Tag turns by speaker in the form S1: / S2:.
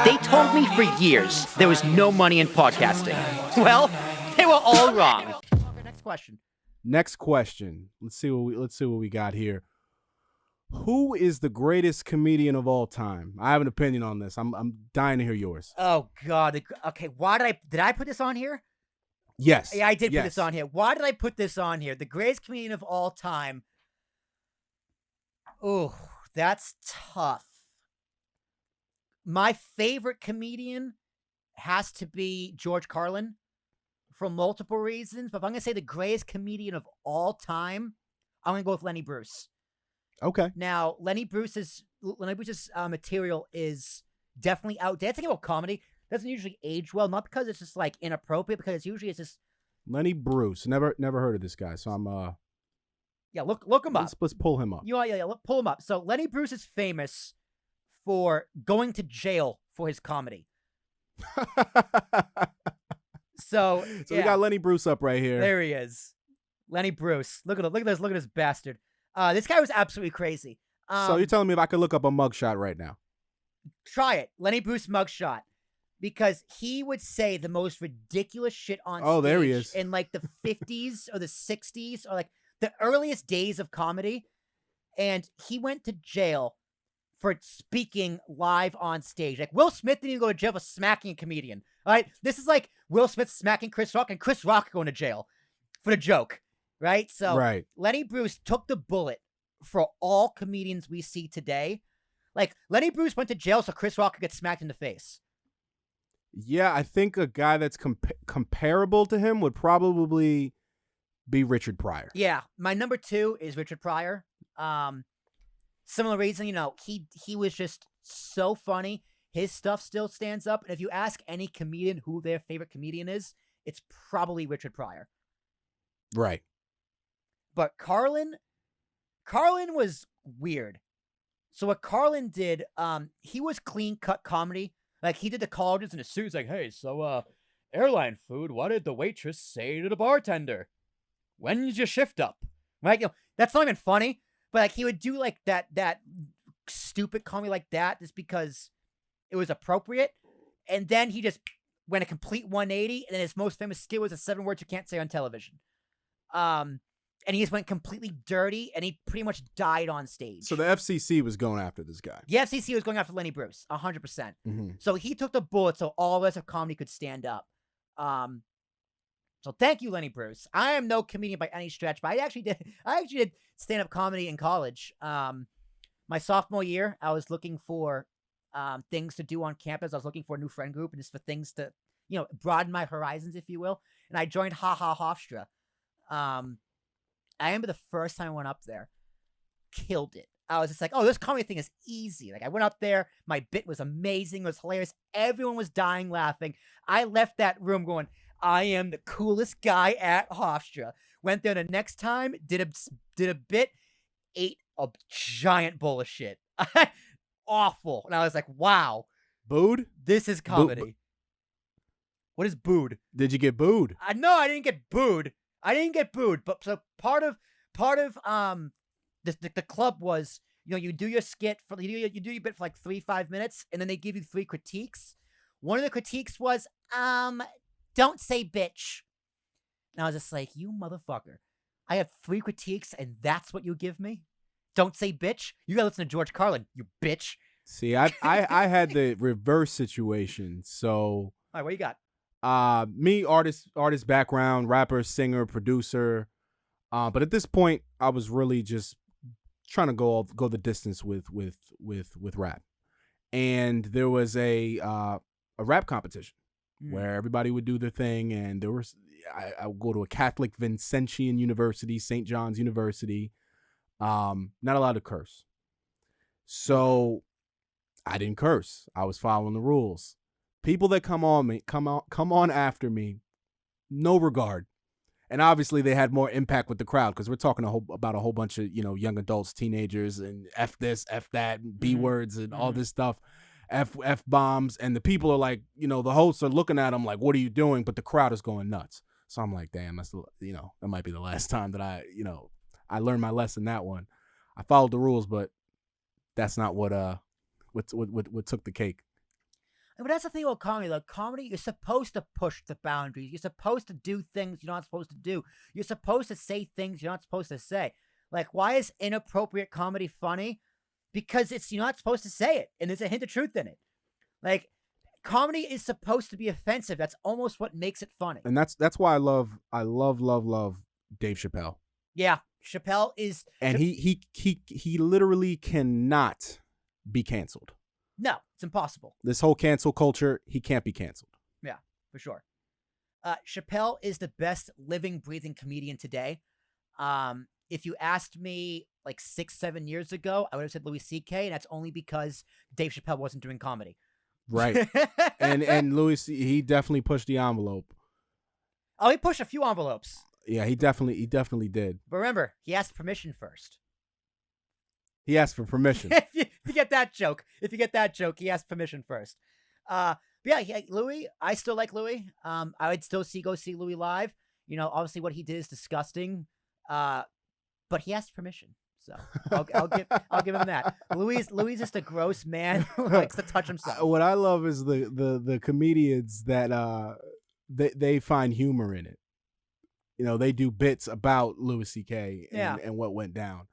S1: They told me for years there was no money in podcasting. Well, they were all wrong. Next question.
S2: Next question. Let's see what we got here. Who is the greatest comedian of all time? I have an opinion on this. I'm dying to hear yours.
S1: Oh God. Okay. Why did I put this on here?
S2: Yes.
S1: Yeah, I did put this on here. Why did I put this on here? The greatest comedian of all time. Oh, that's tough. My favorite comedian has to be George Carlin for multiple reasons. But if I'm going to say the greatest comedian of all time, I'm going to go with Lenny Bruce.
S2: Okay.
S1: Now, Lenny Bruce's material is definitely outdated. That's the thing about comedy. It doesn't usually age well, not because it's just like inappropriate, because it's usually just
S2: Lenny Bruce. Never heard of this guy. So I'm
S1: yeah, look him up.
S2: Let's pull him up.
S1: Pull him up. So Lenny Bruce is famous for going to jail for his comedy. So
S2: we got Lenny Bruce up right here.
S1: There he is. Lenny Bruce. Look at this bastard. This guy was absolutely crazy.
S2: So you're telling me if I could look up a mugshot right now?
S1: Try it. Lenny Bruce mugshot. Because he would say the most ridiculous shit on stage.
S2: Oh, there he is.
S1: In like the 50s or the 60s or like the earliest days of comedy. And he went to jail for speaking live on stage. Like Will Smith didn't even go to jail for smacking a comedian. All right? This is like Will Smith smacking Chris Rock and Chris Rock going to jail for the joke. Right? So Lenny Bruce took the bullet for all comedians we see today. Like Lenny Bruce went to jail so Chris Rock could get smacked in the face.
S2: Yeah, I think a guy that's comparable to him would probably be Richard Pryor.
S1: Yeah, my number 2 is Richard Pryor. Similar reason, he was just so funny. His stuff still stands up. And if you ask any comedian who their favorite comedian is, it's probably Richard Pryor.
S2: Right.
S1: But Carlin was weird. So what Carlin did, he was clean cut comedy. Like he did the colleges in a suit. He's like, hey, so airline food, what did the waitress say to the bartender? When's your shift up? Right? That's not even funny. But like he would do like that stupid comedy like that just because it was appropriate. And then he just went a complete 180. And then his most famous skit was the 7 words you can't say on television. And he just went completely dirty, and he pretty much died on stage.
S2: So the FCC was going after this guy.
S1: The FCC was going after Lenny Bruce, 100%.
S2: Mm-hmm.
S1: So he took the bullet so all of us of comedy could stand up. So thank you, Lenny Bruce. I am no comedian by any stretch, but I actually did stand-up comedy in college. My sophomore year, I was looking for things to do on campus. I was looking for a new friend group and just for things to, broaden my horizons, if you will. And I joined Ha Ha Hofstra. I remember the first time I went up there, killed it. I was just like, oh, this comedy thing is easy. Like I went up there, my bit was amazing, it was hilarious. Everyone was dying laughing. I left that room going, I am the coolest guy at Hofstra. Went there the next time, did a bit, ate a giant bowl of shit. Awful. And I was like, wow.
S2: Booed?
S1: This is comedy. What is booed?
S2: Did you get booed?
S1: No, I didn't get booed. But so part of the club was, you do your skit for you do your bit for like 3-5 minutes, and then they give you 3 critiques. One of the critiques was, don't say bitch. And I was just like, you motherfucker. I have 3 critiques, and that's what you give me? Don't say bitch? You gotta listen to George Carlin, you bitch.
S2: See, I had the reverse situation. So,
S1: all right, what you got?
S2: Me, artist background, rapper, singer, producer. But at this point, I was really just trying to go the distance with rap. And there was a rap competition where everybody would do their thing, and there was I would go to a Catholic Vincentian University, St. John's University. Not allowed to curse. So I didn't curse. I was following the rules. People that come on after me, no regard. And obviously they had more impact with the crowd because we're talking about a whole bunch of, young adults, teenagers, and F this, F that, B words and all this stuff, F bombs. And the people are like, the hosts are looking at them like, what are you doing? But the crowd is going nuts. So I'm like, damn, that's, that might be the last time that I learned my lesson that one. I followed the rules, but that's not what took the cake.
S1: But that's the thing about comedy. Like comedy, you're supposed to push the boundaries. You're supposed to do things you're not supposed to do. You're supposed to say things you're not supposed to say. Like, why is inappropriate comedy funny? Because you're not supposed to say it, and there's a hint of truth in it. Like, comedy is supposed to be offensive. That's almost what makes it funny.
S2: And that's why I love Dave Chappelle.
S1: Yeah, Chappelle is,
S2: and he literally cannot be canceled.
S1: No, it's impossible.
S2: This whole cancel culture, he can't be canceled.
S1: Yeah, for sure. Chappelle is the best living, breathing comedian today. If you asked me like 6-7 years ago, I would have said Louis C.K., and that's only because Dave Chappelle wasn't doing comedy.
S2: Right. and Louis, he definitely pushed the envelope.
S1: Oh, he pushed a few envelopes.
S2: Yeah, he definitely did.
S1: But remember, he asked permission first.
S2: He asked for permission.
S1: if you get that joke, he asked permission first. But yeah, Louis, I still like Louis. I would still go see Louis live. You know, obviously what he did is disgusting. But he asked permission. So I'll give him that. Louis is just a gross man who likes to touch himself.
S2: What I love is the comedians that they find humor in it. You know, they do bits about Louis C.K. and what went down.